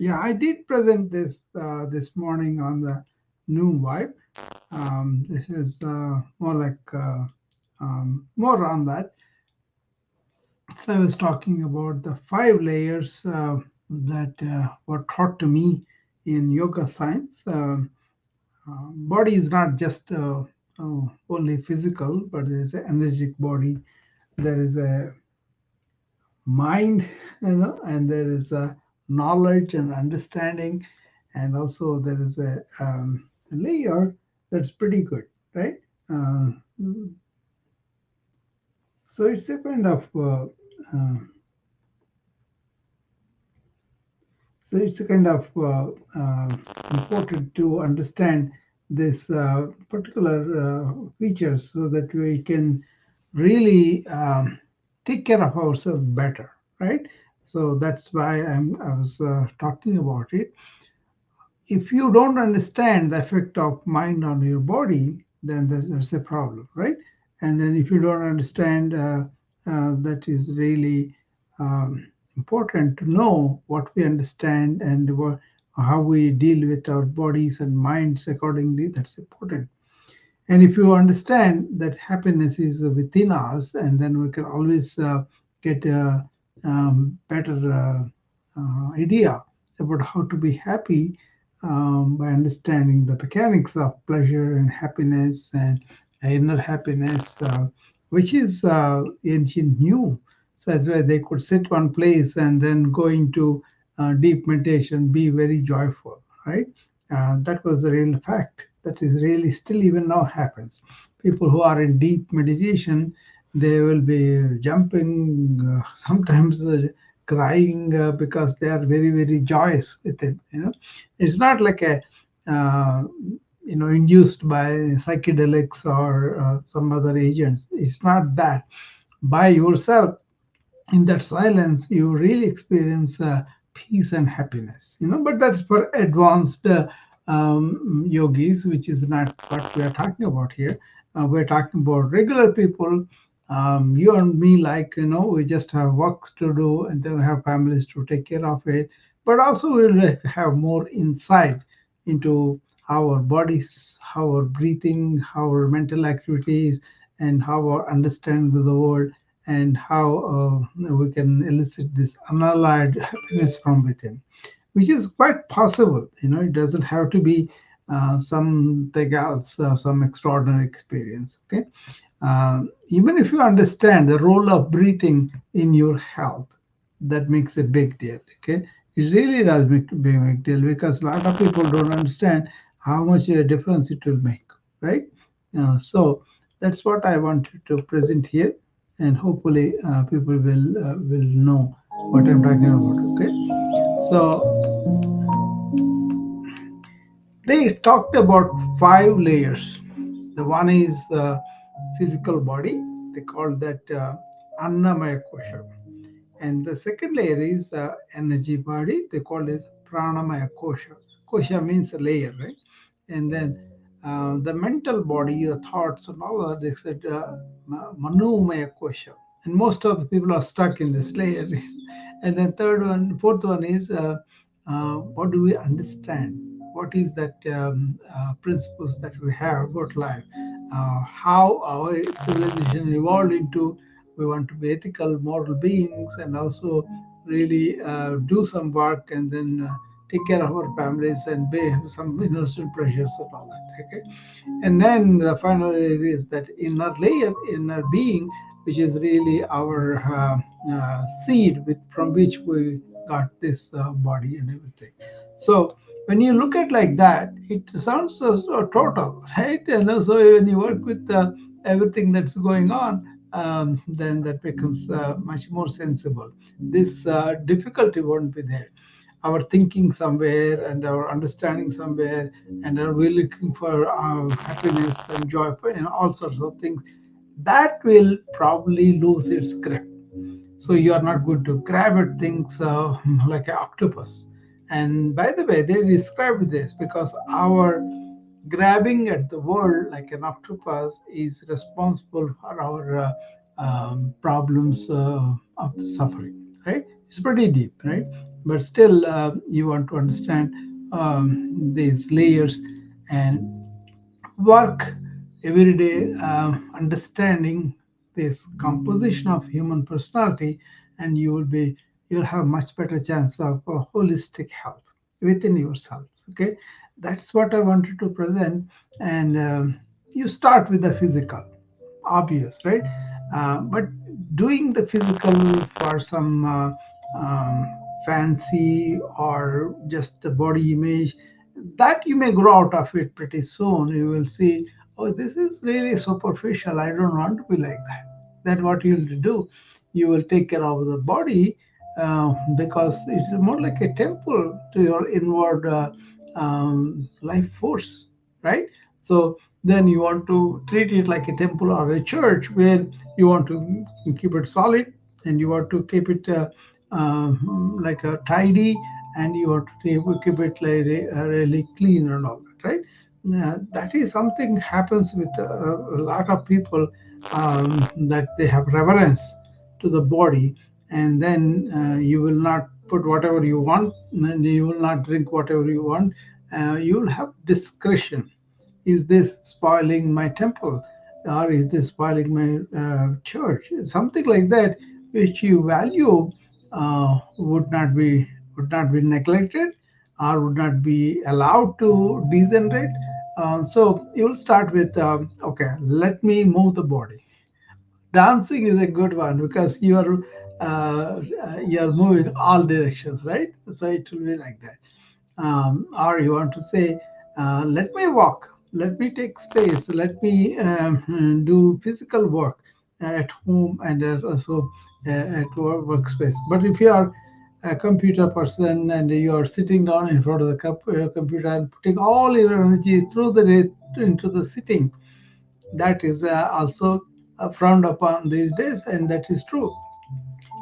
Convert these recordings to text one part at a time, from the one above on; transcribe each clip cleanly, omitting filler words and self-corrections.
Yeah, I did present this this morning on the noon vibe. This is more like more on that. So I was talking about the five layers that were taught to me in yoga science. Body is not just only physical, but there is an energetic body. There is a mind, and there is a knowledge and understanding, and also there is a layer that's pretty good, right? Uh, so it's a kind of uh, so it's a kind of important to understand this particular features so that we can really take care of ourselves better, right? So that's why I was talking about it. If you don't understand the effect of mind on your body, then there's a problem, right? And then if you don't understand, that is really important to know what we understand and how we deal with our bodies and minds accordingly. That's important. And if you understand that happiness is within us, and then we can always get a better idea about how to be happy by understanding the mechanics of pleasure and happiness and inner happiness, which is ancient new. So that's why they could sit one place and then go into deep meditation, be very joyful, right? That was a real fact. That is really still even now happens. People who are in deep meditation, they will be jumping, sometimes crying because they are very very joyous with it. It's not like a uh, induced by psychedelics or some other agents. It's not that. By yourself, in that silence, you really experience peace and happiness. But that's for advanced yogis, which is not what we are talking about here. We're talking about regular people, you and me, like, we just have works to do and then we have families to take care of it. But also we'll have more insight into our bodies, our breathing, our mental activities, and how our understanding of the world, and how we can elicit this unalloyed happiness from within, which is quite possible. It doesn't have to be something else, some extraordinary experience. Okay, even if you understand the role of breathing in your health, that makes a big deal. Okay, it really does make a big deal because a lot of people don't understand how much a difference it will make, right? So that's what I wanted to present here, and hopefully people will know what I'm talking about. Okay, so they talked about five layers. The one is the physical body. They call that Annamaya Kosha. And the second layer is the energy body. They call it Pranamaya Kosha. Kosha means a layer, right? And then the mental body, the thoughts and all that, they said Manomaya Kosha. And most of the people are stuck in this layer. And then fourth one is what do we understand? What is that principles that we have about life? How our civilization evolved into, we want to be ethical, moral beings, and also really do some work and then take care of our families and bear some innocent pleasures and all that. Okay, and then the final is that inner layer, inner being, which is really our seed from which we got this body and everything. So when you look at like that, it sounds so total, right? And also when you work with everything that's going on, then that becomes much more sensible. This difficulty won't be there. Our thinking somewhere and our understanding somewhere, and are we looking for happiness and joy and all sorts of things, that will probably lose its grip. So you are not going to grab at things like an octopus. And by the way, they described this because our grabbing at the world like an octopus is responsible for our problems of the suffering, right? It's pretty deep, right? but still you want to understand these layers and work every day understanding this composition of human personality, and you'll have much better chance of holistic health within yourself. Okay, that's what I wanted to present. And you start with the physical, obvious, right? But doing the physical for some fancy or just the body image, that you may grow out of it pretty soon. You will see, oh, this is really superficial. I don't want to be like that. Then what you'll do, you will take care of the body because it's more like a temple to your inward life force, right? So then you want to treat it like a temple or a church where you want to keep it solid, and you want to keep it like a tidy, and you want to keep it like really clean and all that, right? That is something happens with a lot of people, that they have reverence to the body, and then you will not put whatever you want, and you will not drink whatever you want. You will have discretion. Is this spoiling my temple, or is this spoiling my church? Something like that, which you value, would not be neglected, or would not be allowed to degenerate. So you'll start with, okay, let me move the body. Dancing is a good one because you're moving all directions, right? So it will be like that. Or you want to say, let me walk, let me take stairs, let me do physical work at home and also at workspace. But if you are a computer person and you are sitting down in front of the computer and putting all your energy through the day into the sitting, that is also frowned upon these days, and that is true.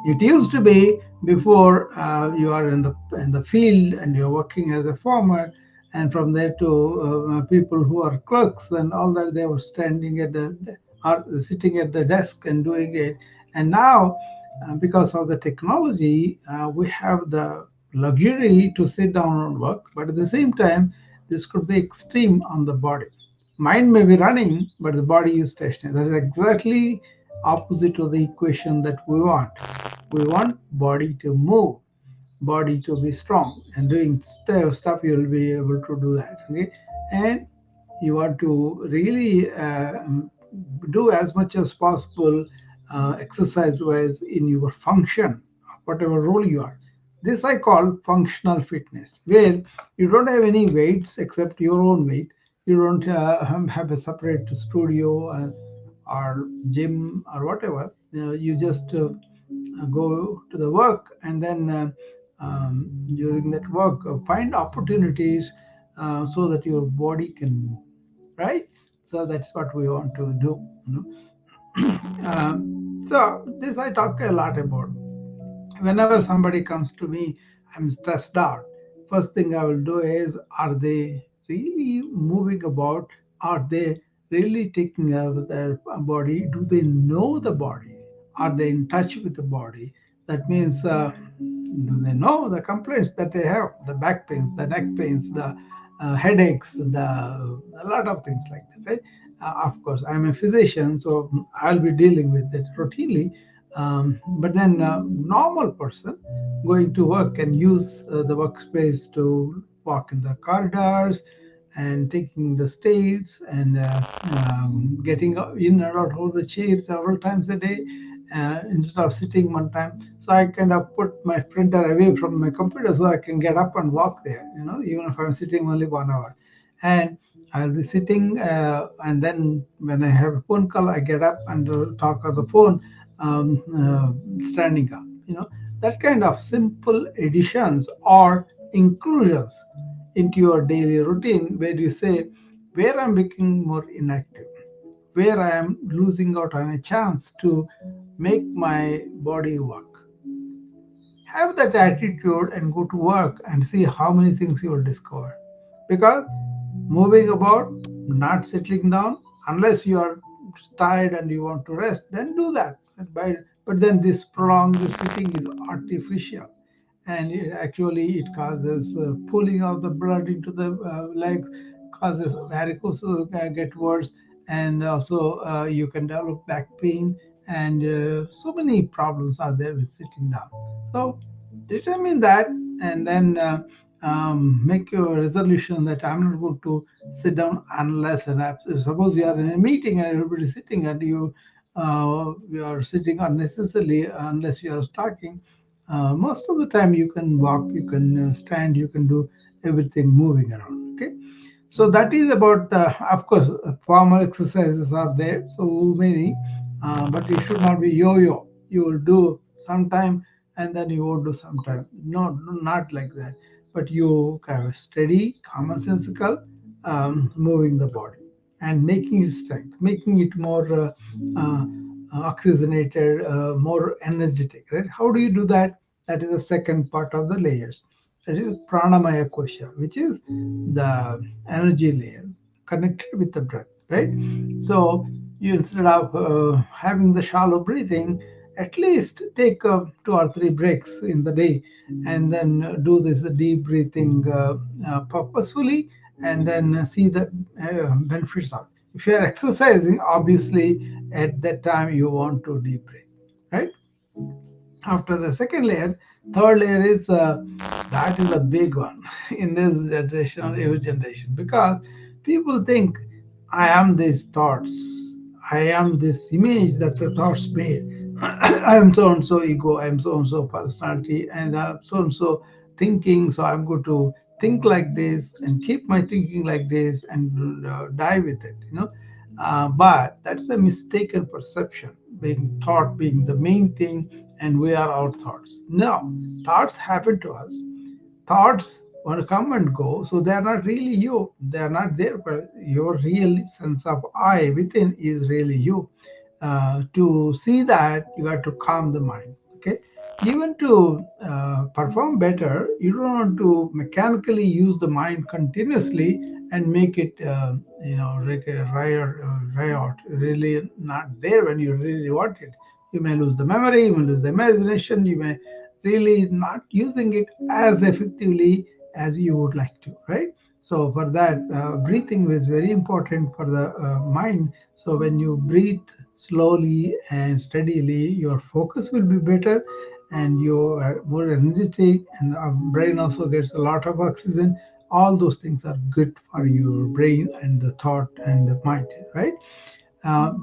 It used to be before, you are in the field and you're working as a farmer, and from there to people who are clerks and all that, they were standing at the or sitting at the desk and doing it. And now, because of the technology, we have the luxury to sit down and work, but at the same time, this could be extreme on the body. Mind may be running, but the body is stationary. That is exactly opposite to the equation that we want. We want body to move, body to be strong, and doing stuff you will be able to do that. Okay, and you want to really do as much as possible exercise wise in your function, whatever role you are. This I call functional fitness, where you don't have any weights except your own weight. You don't have a separate studio or gym or whatever. You just go to the work, and then during that work, find opportunities so that your body can move, right? So that's what we want to do, you know. So this I talk a lot about. Whenever somebody comes to me, I'm stressed out. First thing I will do is, are they really moving about? Are they really taking care of their body? Do they know the body? Are they in touch with the body? That means, do they know the complaints that they have, the back pains, the neck pains, the headaches, a lot of things like that, right? Of course, I'm a physician, so I'll be dealing with it routinely. But then, normal person going to work can use the workspace to walk in the corridors and taking the stairs and getting in and out of the chair several times a day, instead of sitting one time. So I kind of put my printer away from my computer so I can get up and walk there, even if I'm sitting only 1 hour. And I'll be sitting, and then when I have a phone call, I get up and talk on the phone, standing up. That kind of simple additions or inclusions into your daily routine, where you say, where I'm becoming more inactive, where I am losing out on a chance to make my body work. Have that attitude and go to work and see how many things you will discover. Because moving about, not settling down, unless you are tired and you want to rest, then do that. But then this prolonged sitting is artificial. and actually it causes pooling of the blood into the legs, causes varicose get worse, and also you can develop back pain, and so many problems are there with sitting down. So determine that, and then make your resolution that I'm not going to sit down unless and suppose you are in a meeting and everybody's sitting and you are sitting unnecessarily unless you are talking. Most of the time you can walk, you can stand, you can do everything moving around. Okay, so that is about the, of course, formal exercises are there, so many, but it should not be yo-yo. You will do sometime and then you won't do sometime. No, not like that. But you have a steady, commonsensical moving the body and making it strength, making it more uh, oxygenated, more energetic. Right? How do you do that? That is the second part of the layers. That is pranamaya kosha, which is the energy layer connected with the breath, right? So you, instead of having the shallow breathing, at least take 2 or 3 breaks in the day, and then do this deep breathing purposefully, and then see the benefits of it. If you are exercising, obviously at that time you want to deep breathe, right? After the second layer, third layer is that is a big one in this generation or every generation, because people think I am these thoughts, I am this image that the thoughts made. I am so and so ego, I am so and so personality, and I'm so and so thinking, so I'm going to think like this and keep my thinking like this and die with it, but that's a mistaken perception, being thought being the main thing, and we are our thoughts. No, thoughts happen to us. Thoughts want to come and go, so they are not really you. They are not there, but your real sense of I within is really you. To see that, you got to calm the mind. Okay, even to perform better, you don't want to mechanically use the mind continuously and make it, like a riot, really not there when you really want it. You may lose the memory, you may lose the imagination, you may really not using it as effectively as you would like to, right? So for that, breathing is very important for the mind. So when you breathe slowly and steadily, your focus will be better, and you are more energetic, and the brain also gets a lot of oxygen. All those things are good for your brain and the thought and the mind, right?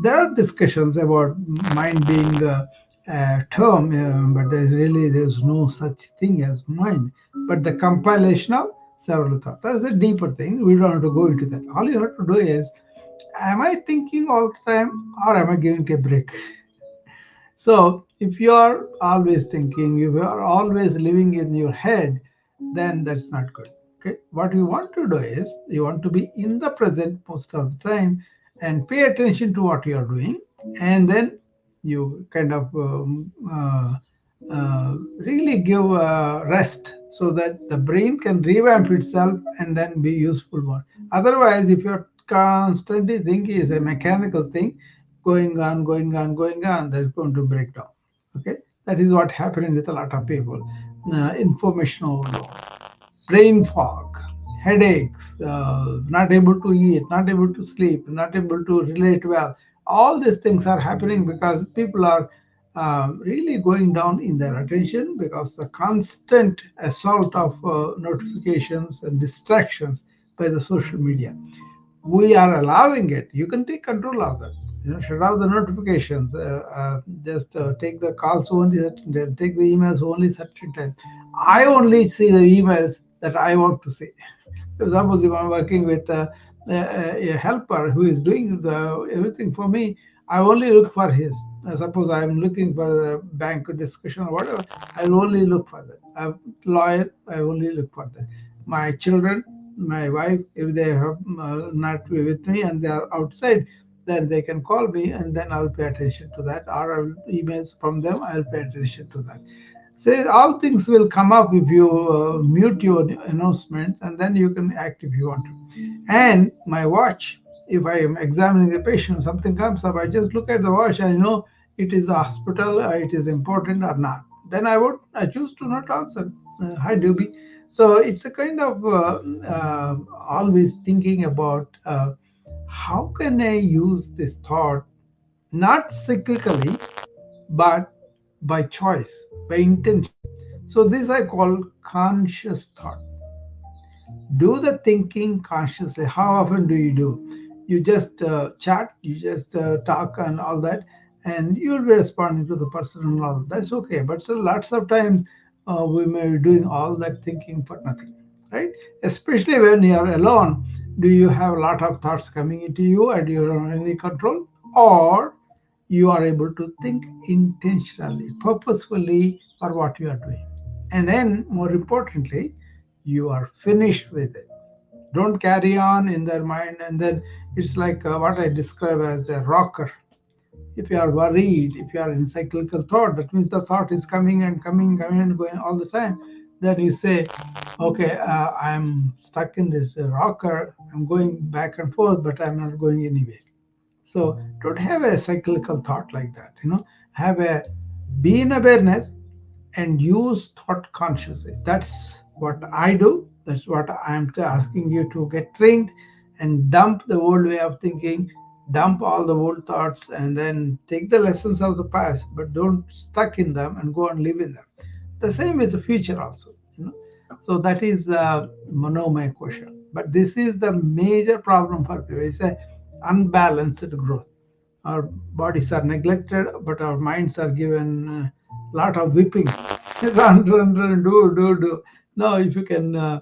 There are discussions about mind being a term, but there's no such thing as mind, but the compilation of several thoughts. That's a deeper thing. We don't have to go into that. All you have to do is, am I thinking all the time, or am I giving it a break? So if you are always thinking, if you are always living in your head, then that's not good. Okay. What you want to do is you want to be in the present most of the time and pay attention to what you are doing, and then you kind of really give rest so that the brain can revamp itself and then be useful more. Otherwise, if you're constantly thinking is a mechanical thing, going on, going on, going on, that's going to break down. Okay, that is what happening with a lot of people. Information overload, brain fog, headaches, not able to eat, not able to sleep, not able to relate well. All these things are happening because people are really going down in their attention because the constant assault of notifications and distractions by the social media. We are allowing it. You can take control of that. Shut off the notifications. Just take the calls only certain time. Take the emails only certain time. I only see the emails that I want to see. Suppose if I'm working with a helper who is doing everything for me, I only look for his. Suppose I'm looking for the bank discussion or whatever, I only look for that. A lawyer, I only look for that. My children, my wife, if they have not with me and they are outside, then they can call me and then I'll pay attention to that. Or I'll emails from them, I'll pay attention to that. Say all things will come up if you mute your announcements, and then you can act if you want to. And my watch, if I am examining a patient, something comes up, I just look at the watch and I know it is a hospital, it is important or not. Then I choose to not answer. Hi, Doobie. So it's a kind of always thinking about how can I use this thought not cyclically but by choice, by intention. So this I call conscious thought. Do the thinking consciously. How often do you do? You just chat, you just talk and all that, and you'll be responding to the person and all. That's okay, but so lots of times we may be doing all that thinking for nothing, right? Especially when you are alone. Do you have a lot of thoughts coming into you and you don't have any control, or you are able to think intentionally, purposefully for what you are doing? And then more importantly, you are finished with it. Don't carry on in their mind, and then it's like what I describe as a rocker. If you are worried, if you are in cyclical thought, that means the thought is coming and coming, coming and going all the time. Then you say, okay, I'm stuck in this rocker, I'm going back and forth, but I'm not going anywhere. So don't have a cyclical thought like that. Have a be in awareness and use thought consciously. That's what I do. That's what I'm asking you to get trained and dump the old way of thinking, dump all the old thoughts, and then take the lessons of the past, but don't stuck in them and go and live in them. The same with the future also. So that is monomaya question. But this is the major problem for people. It's a unbalanced growth. Our bodies are neglected, but our minds are given a lot of whipping. Run, run, run, do, do, do. No, if you can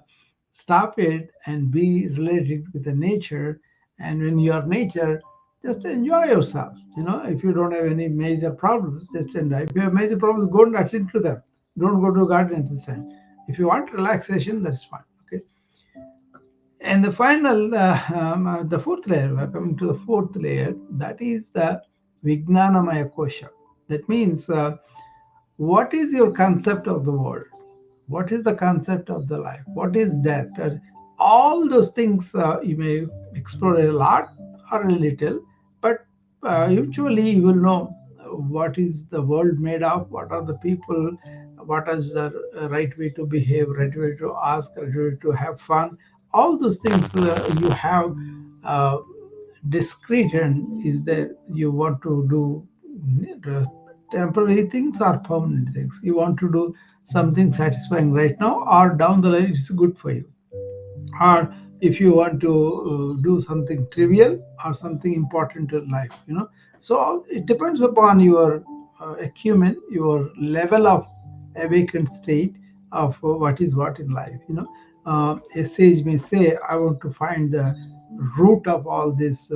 stop it and be related with the nature, and when you are nature, just enjoy yourself. If you don't have any major problems, just enjoy. If you have major problems, go and attend to them. Don't go to a garden at the time. If you want relaxation, that's fine. Okay. And the fourth layer, we're coming to the fourth layer, that is the Vijnanamaya Kosha. That means, what is your concept of the world? What is the concept of the life? What is death? And all those things you may explore a lot or a little, but usually you will know what is the world made of, what are the people, what is the right way to behave, right way to ask, right way to have fun. All those things you have uh, discrete and is that you want to do temporary things or permanent things. You want to do something satisfying right now, or down the line it's good for you. Or if you want to do something trivial or something important to life. So it depends upon your acumen, your level of awakened state of what is what in life. A sage may say, I want to find the root of all this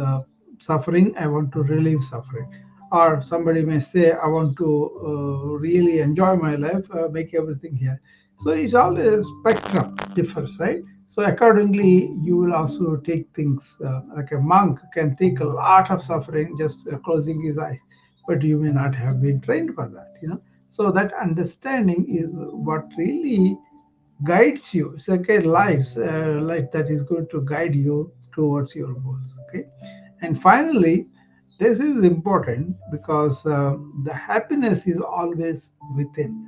suffering, I want to relieve suffering. Or somebody may say, I want to really enjoy my life, make everything here. So it's all a spectrum differs, right? So accordingly, you will also take things like a monk can take a lot of suffering just closing his eyes, but you may not have been trained for that. So that understanding is what really guides you. It's like a light that is going to guide you towards your goals. Okay, and finally, this is important because the happiness is always within.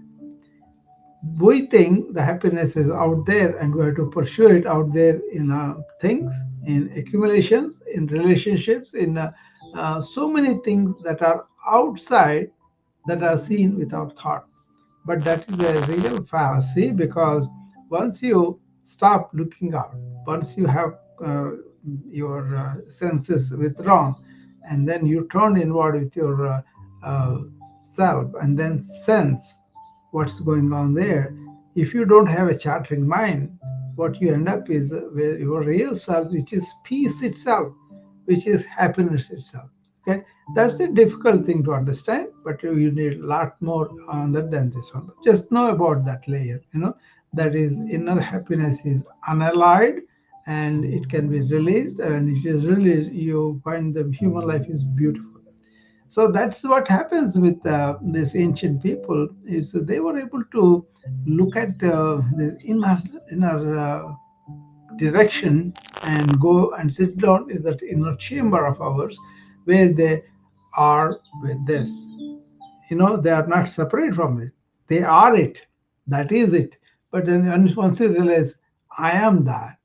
We think the happiness is out there and we have to pursue it out there in things, in accumulations, in relationships, in so many things that are outside that are seen without thought. But that is a real fallacy because once you stop looking out, once you have your senses withdrawn, and then you turn inward with your uh, self and then sense what's going on there. If you don't have a chattering mind, what you end up is with your real self, which is peace itself, which is happiness itself. Okay, that's a difficult thing to understand, but you need a lot more on that than this one. But just know about that layer. That is inner happiness is unalloyed, and it can be released, and it is really you find the human life is beautiful. So that's what happens with these ancient people is that they were able to look at this inner direction and go and sit down in that inner chamber of ours where they are with this. They are not separate from it. They are it. That is it. But then once you realize I am that,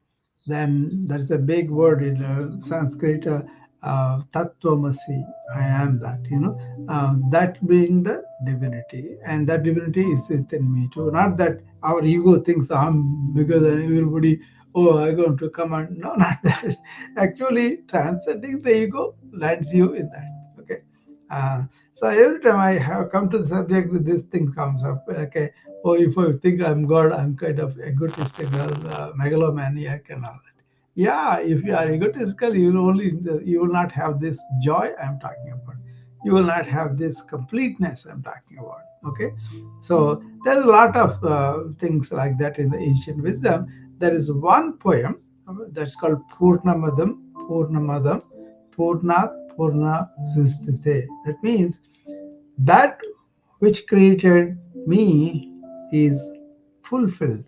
then there's a big word in Sanskrit, Tattvamasi, I am that, that being the divinity. And that divinity is within me too. Not that our ego thinks I'm bigger than everybody, oh, I'm going to come and, no, not that. Actually, transcending the ego lands you in that. Okay. Uh, so every time I have come to the subject, this thing comes up. Okay, oh, if I think I'm God, I'm kind of egotistical, megalomaniac, and all that. Yeah, if you are egotistical, you will not have this joy I'm talking about. You will not have this completeness I'm talking about. Okay, so there's a lot of things like that in the ancient wisdom. There is one poem that's called Purnamadam, Purnat Purna Sistite. That means that which created me is fulfilled,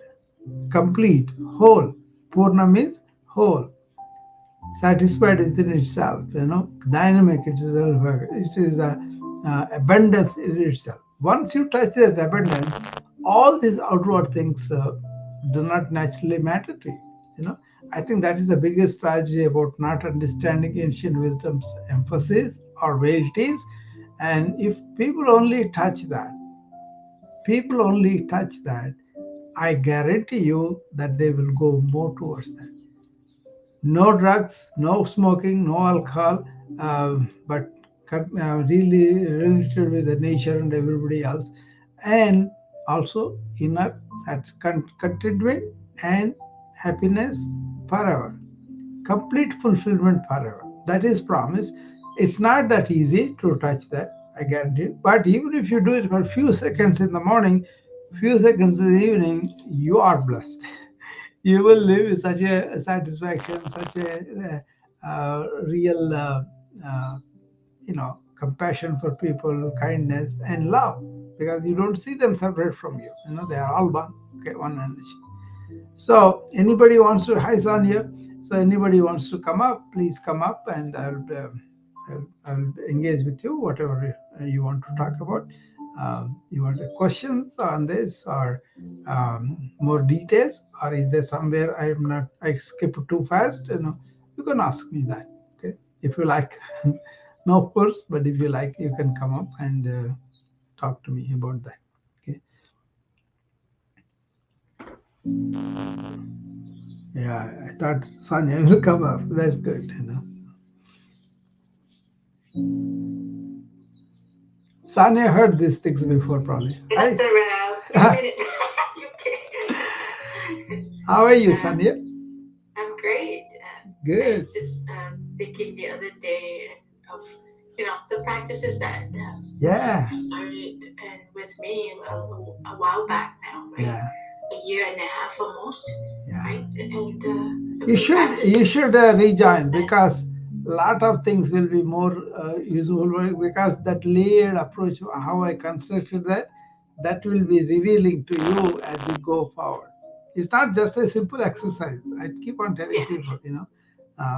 complete, whole. Purna means whole, satisfied within itself, dynamic itself. It is the abundance in itself. Once you touch that abundance, all these outward things do not naturally matter to you. I think that is the biggest tragedy about not understanding ancient wisdom's emphasis or where it is. And if people only touch that, I guarantee you that they will go more towards that. No drugs, no smoking, no alcohol, but really related with the nature and everybody else, and also inner contentment and happiness forever, complete fulfillment forever. That is promise. It's not that easy to touch that, I guarantee you. But even if you do it for a few seconds in the morning, few seconds in the evening, you are blessed. You will live with such a satisfaction, such a real, compassion for people, kindness, and love, because you don't see them separate from you. They are all one. Okay, one energy. So, anybody wants to? Hi, Sonia. So, anybody wants to come up? Please come up, and I'll engage with you. Whatever you want to talk about. You want questions on this, or more details, or is there somewhere I skipped too fast? You can ask me that. Okay, if you like. No, of course, but if you like, you can come up and talk to me about that. Okay. Yeah, I thought Sonia will come up. That's good. Sonia heard these things before, probably. Hi. Around 3 minutes. How are you, Sonia? I'm great. I Good. was just thinking the other day of the practices that Yeah. started and with me a while back now, right? Yeah. A year and a half almost, Yeah. right? And You practices should since rejoin, then. because a lot of things will be more useful, because that layered approach, how I constructed that will be revealing to you as you go forward. It's not just a simple exercise. I keep on telling Yeah, people.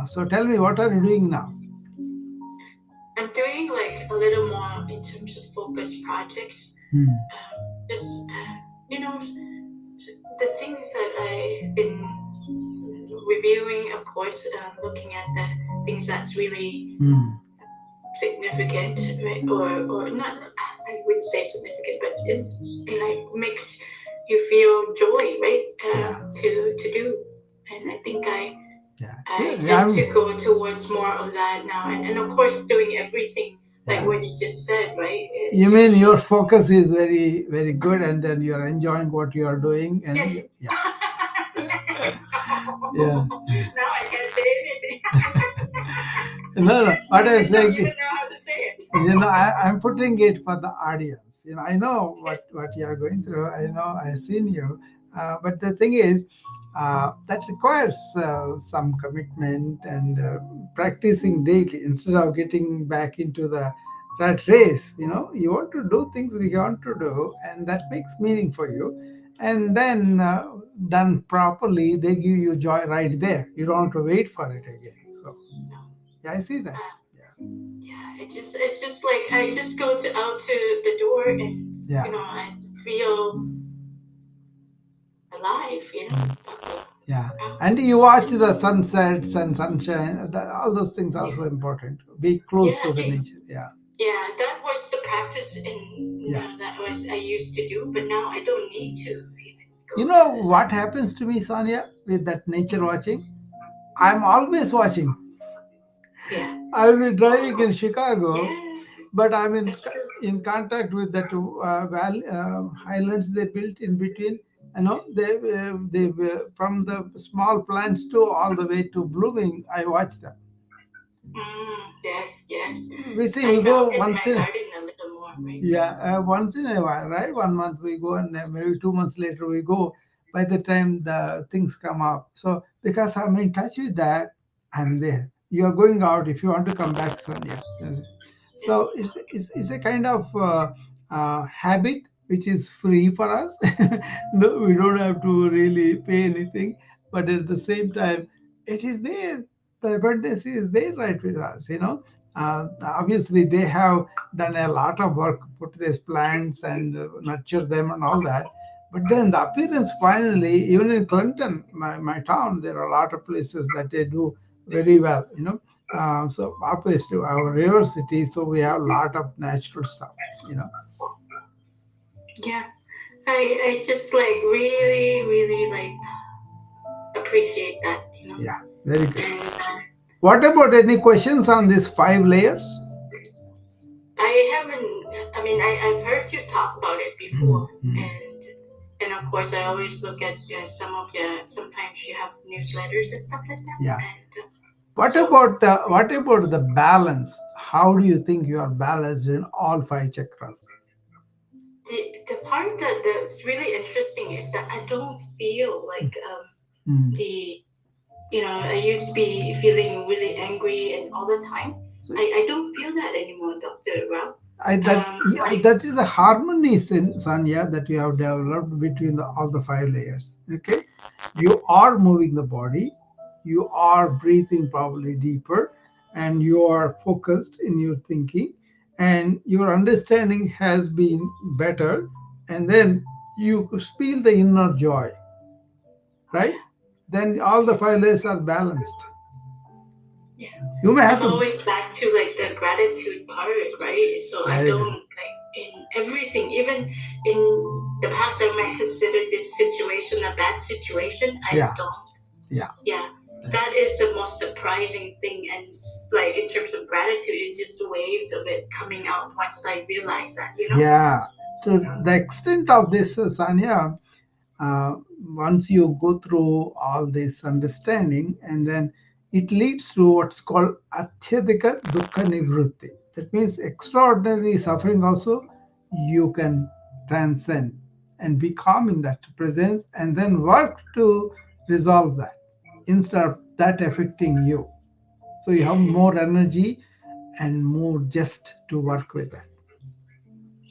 So tell me, what are you doing now? I'm doing like a little more in terms of focused projects. Hmm. Just the things that I've been reviewing, of course, looking at the things that's really Hmm. significant, right? Or not. I wouldn't say significant, but it's makes you feel joy, right? Yeah. To do, and I think Yeah. I Yeah. tend to go towards more of that now, and of course doing everything like Yeah. what you just said, right? You It's mean your focus is very, very good, and then you are enjoying what you are doing, and yes. yeah, yeah. Now I can't say anything. No, no. What I I'm don't saying even is, know how to say it. I'm putting it for the audience. I know what you are going through. I know I've seen you, but the thing is, that requires some commitment and practicing daily instead of getting back into the rat race. You want to do things you want to do, and that makes meaning for you. And then done properly, they give you joy right there. You don't have to wait for it again. So No. yeah, I see that. Uh, Yeah. yeah, it's just like I just go out to the door and Yeah. I feel life, Dr. Yeah. Ram. And you watch the sunsets and sunshine. All those things are also important. Be close Yeah, to the nature. Yeah. yeah, that was the practice Yeah. that was I used to do, but now I don't need to even You go to know the what sun. happens to me, Sonia, with that nature watching? I'm always watching. Yeah. I'll be driving in Chicago, Yeah, but I'm in that's true. in contact with that highlands they built in between. From the small plants to all the way to blooming. I watch them. Yes, yes. We see I we go melted once my in. garden a little more, right? Yeah, once in a while, right? 1 month we go, and maybe 2 months later we go. By the time the things come up, so because I'm in touch with that, I'm there. You are going out if you want to come back, Sonia. Yeah. So it's a kind of habit which is free for us. No, we don't have to really pay anything, but at the same time, it is there. The abundance is there right with us. Obviously they have done a lot of work, put these plants and nurture them and all that. But then the appearance finally, even in Clinton, my town, there are a lot of places that they do very well. So obviously our river city, so we have a lot of natural stuff. You know. Yeah. I just like really, really like appreciate that. Yeah, very good. And What about any questions on these 5 layers? I haven't, I mean, I've heard you talk about it before. Mhm. And of course, I always look at some of your, sometimes you have newsletters and stuff like that. Yeah. And so What about the balance? How do you think you are balanced in all 5 chakras? the part that's really interesting is that I don't feel like Mm. the, I used to be feeling really angry and all the time. I don't feel that anymore, Dr. Rao. That is a harmony, Sanya, that you have developed between all the 5 layers. Okay, you are moving the body, you are breathing probably deeper, and you are focused in your thinking, and your understanding has been better, and then you feel the inner joy, right? Yeah, Then all the 5 layers are balanced. yeah. You may have I'm to. always back to like the gratitude part, right? So I Very don't good. like in everything, even in the past, I might consider this situation a bad situation. I Yeah, don't. yeah. Yeah, that is the most surprising thing. And like in terms of gratitude, it's just waves of it coming out once I realize that. Yeah, to the extent of this, Sanya, uh, once you go through all this understanding, and then it leads to what's called Atyadika Dukkha Nivrutti. That means extraordinary suffering also you can transcend and be calm in that presence, and then work to resolve that instead of that affecting you. So you have Yeah, more energy and more just to work with that.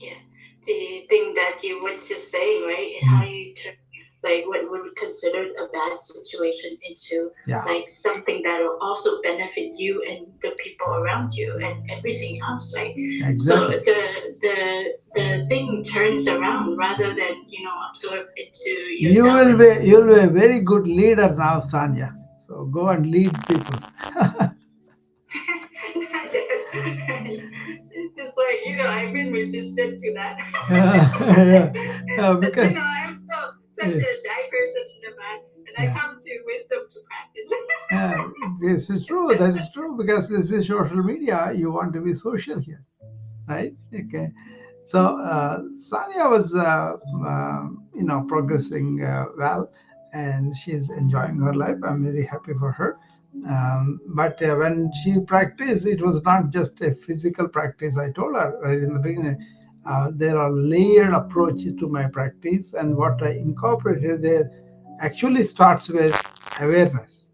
yeah. The thing that you were just saying, right? How Mm. you turn like what would be considered a bad situation into Yeah, like something that will also benefit you and the people around you and everything else, right? So exactly. the thing turns around rather than absorb into You yourself. will be you will be a very good leader now, Sanya. So go and lead people. It's just like I've been resistant to that. Yeah, because I'm such a shy person in the back, and I yeah, come to wisdom to practice. yeah, this is true. That is true because this is social media. You want to be social here, right? Okay. So Sanya was, progressing well, and she's enjoying her life. I'm very happy for her. But when she practiced, it was not just a physical practice. I told her right in the beginning, there are layered approaches to my practice, and what I incorporated there actually starts with awareness.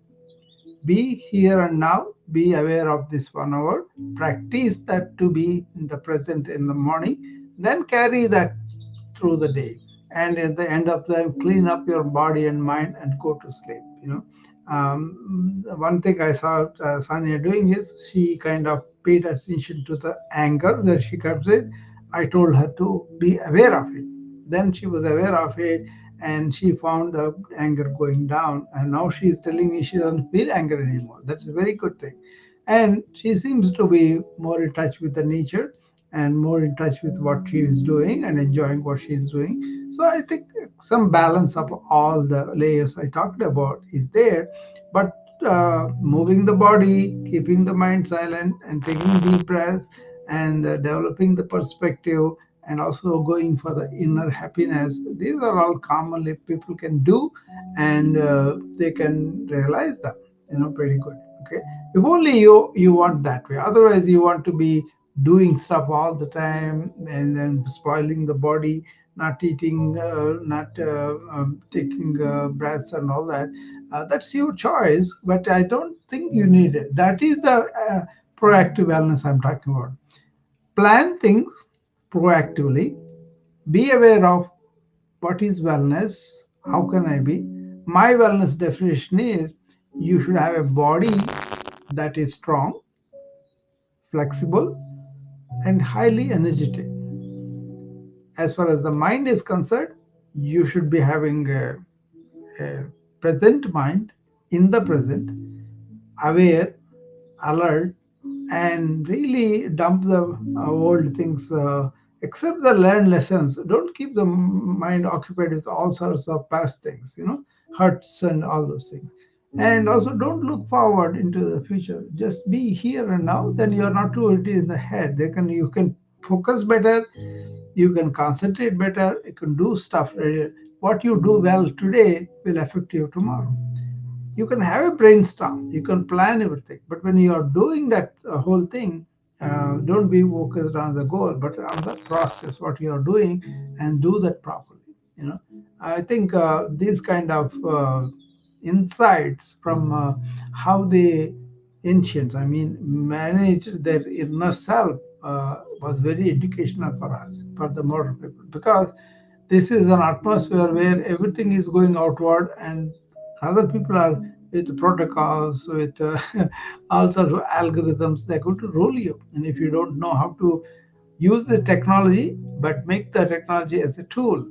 Be here and now, be aware of this 1 hour, practice that to be in the present in the morning, then carry that through the day, and at the end of the clean up your body and mind and go to sleep. One thing I saw Sanya doing is she kind of paid attention to the anger that she comes in. I told her to be aware of it. Then she was aware of it, and she found the anger going down, and now she's telling me she doesn't feel anger anymore. That's a very good thing. And she seems to be more in touch with the nature and more in touch with what she is doing and enjoying what she is doing. So I think some balance of all the layers I talked about is there, but moving the body, keeping the mind silent, and taking deep breaths, and developing the perspective, and also going for the inner happiness. These are all commonly people can do, and they can realize them. Pretty good. Okay, if only you want that way. Otherwise, you want to be doing stuff all the time and then spoiling the body, not eating, not taking breaths and all that. That's your choice, but I don't think you need it. That is the proactive wellness I'm talking about. Plan things proactively. Be aware of what is wellness. How can I be? My wellness definition is you should have a body that is strong, flexible, and highly energetic. As far as the mind is concerned, you should be having a present mind, in the present, aware, alert, and really dump the old things, accept the learned lessons. Don't keep the mind occupied with all sorts of past things, hurts and all those things. And also, don't look forward into the future. Just be here and now. Then you are not too in the head. You can focus better, you can concentrate better, you can do stuff. What you do well today will affect you tomorrow. You can have a brainstorm, you can plan everything, but when you are doing that whole thing, don't be focused on the goal, but on the process, what you are doing, and do that properly. I think these kind of insights from how the ancients, I mean, managed their inner self was very educational for us, for the modern people, because this is an atmosphere where everything is going outward, and other people are with protocols, with all sorts of algorithms. They're going to rule you, and if you don't know how to use the technology, but make the technology as a tool,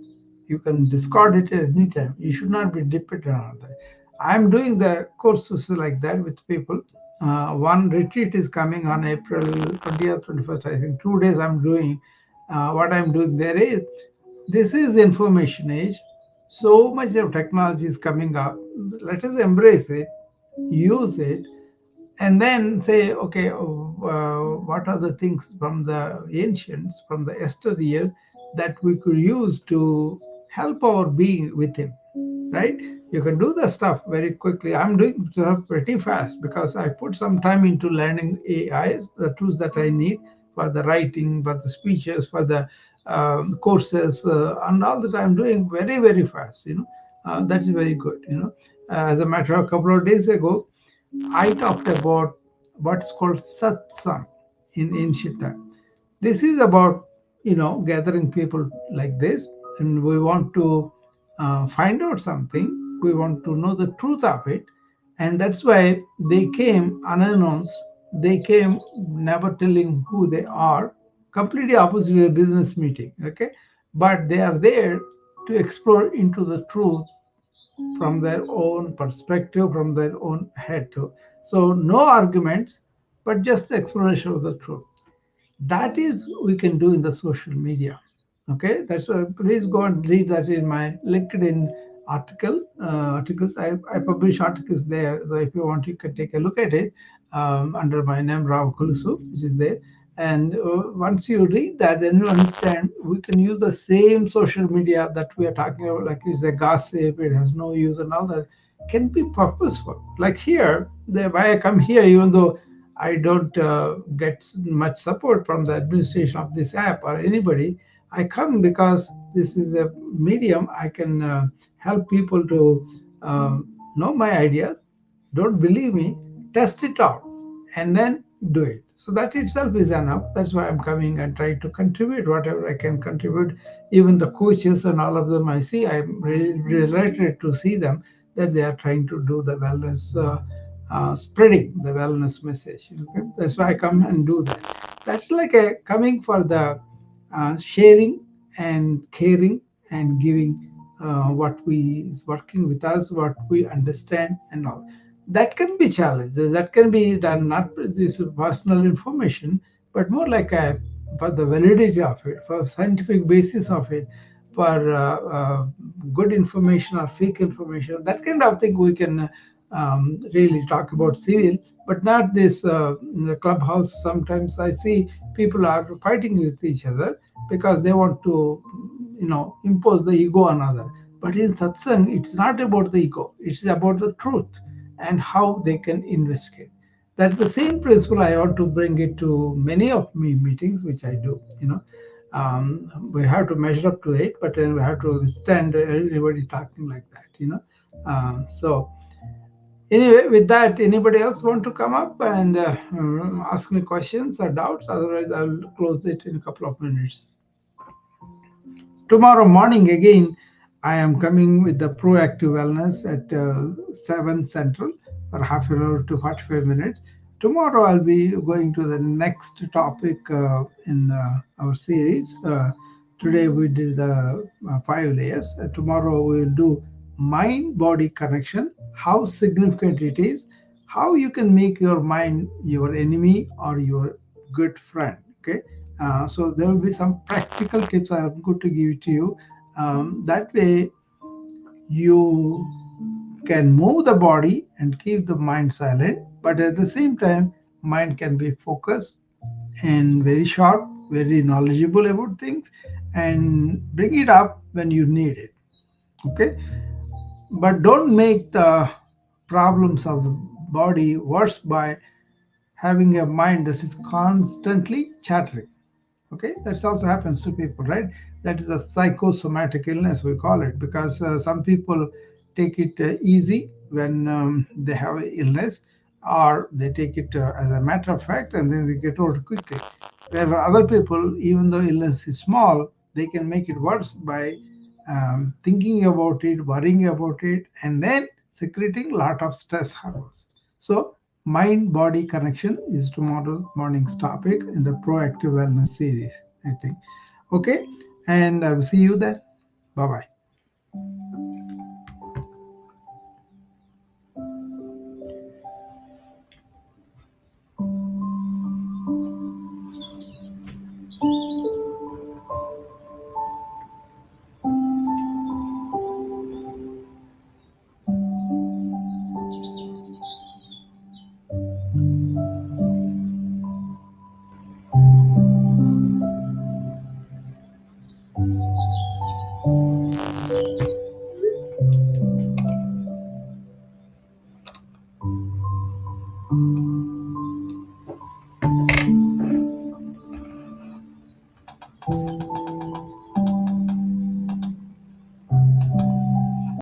you can discard it at any time. You should not be dependent on that. I'm doing the courses like that with people. One retreat is coming on April 20th, 21st, I think. 2 days I'm doing. What I'm doing there is, this is information age. So much of technology is coming up. Let us embrace it, use it, and then say, okay, what are the things from the ancients, from the yesteryear, that we could use to help our being with him, right? You can do the stuff very quickly. I'm doing stuff pretty fast because I put some time into learning AI, the tools that I need for the writing, for the speeches, for the courses, and all that I'm doing very, very fast. That's very good. As a matter of a couple of days ago, I talked about what's called satsang in ancient time. This is about gathering people like this, and we want to find out something. We want to know the truth of it, and that's why they came unannounced. They came never telling who they are. Completely opposite to a business meeting. Okay, but they are there to explore into the truth from their own perspective, from their own head too. So no arguments, but just exploration of the truth. That is we can do in the social media. Okay, that's why please go and read that in my LinkedIn articles. I publish articles there, so if you want, you can take a look at it, under my name, Rao Kulusu, which is there. And once you read that, then you understand we can use the same social media that we are talking about, like is a gossip, it has no use and all that, can be purposeful. Like here, why I come here, even though I don't get much support from the administration of this app or anybody. I come because this is a medium. I can help people to know my ideas. Don't believe me, test it out, and then do it. So that itself is enough. That's why I'm coming and trying to contribute whatever I can contribute. Even the coaches and all of them I see, I'm really delighted to see them that they are trying to do the wellness, spreading the wellness message. Okay? That's why I come and do that. That's like coming for the sharing and caring and giving what we is working with us, what we understand, and all. That can be challenged. That can be done not this personal information, but more like a for the validity of it, for scientific basis of it, for good information or fake information. That kind of thing we can really talk about civil, but not this in the clubhouse. Sometimes I see people are fighting with each other because they want to, impose the ego on other. But in satsang, it's not about the ego. It's about the truth and how they can investigate. That's the same principle I want to bring it to many of me meetings, which I do. We have to measure up to it, but then we have to withstand everybody talking like that. So anyway, with that, anybody else want to come up and ask me questions or doubts? Otherwise, I'll close it in a couple of minutes. Tomorrow morning, again, I am coming with the proactive wellness at 7 Central for half an hour to 45 minutes. Tomorrow, I'll be going to the next topic in our series. Today, we did the 5 layers. Tomorrow, we will do mind body connection, how significant it is, how you can make your mind your enemy or your good friend. Okay, so there will be some practical tips I am going to give to you. That way, you can move the body and keep the mind silent, but at the same time, mind can be focused and very sharp, very knowledgeable about things, and bring it up when you need it. Okay, but don't make the problems of the body worse by having a mind that is constantly chattering. Okay, that also happens to people, right? That is a psychosomatic illness, we call it, because some people take it easy when they have an illness, or they take it as a matter of fact and then we get over quickly, where other people, even though illness is small, they can make it worse by thinking about it, worrying about it, and then secreting a lot of stress hormones. So mind body connection is tomorrow morning's topic in the proactive wellness series, I think. Okay, and I will see you then. Bye bye.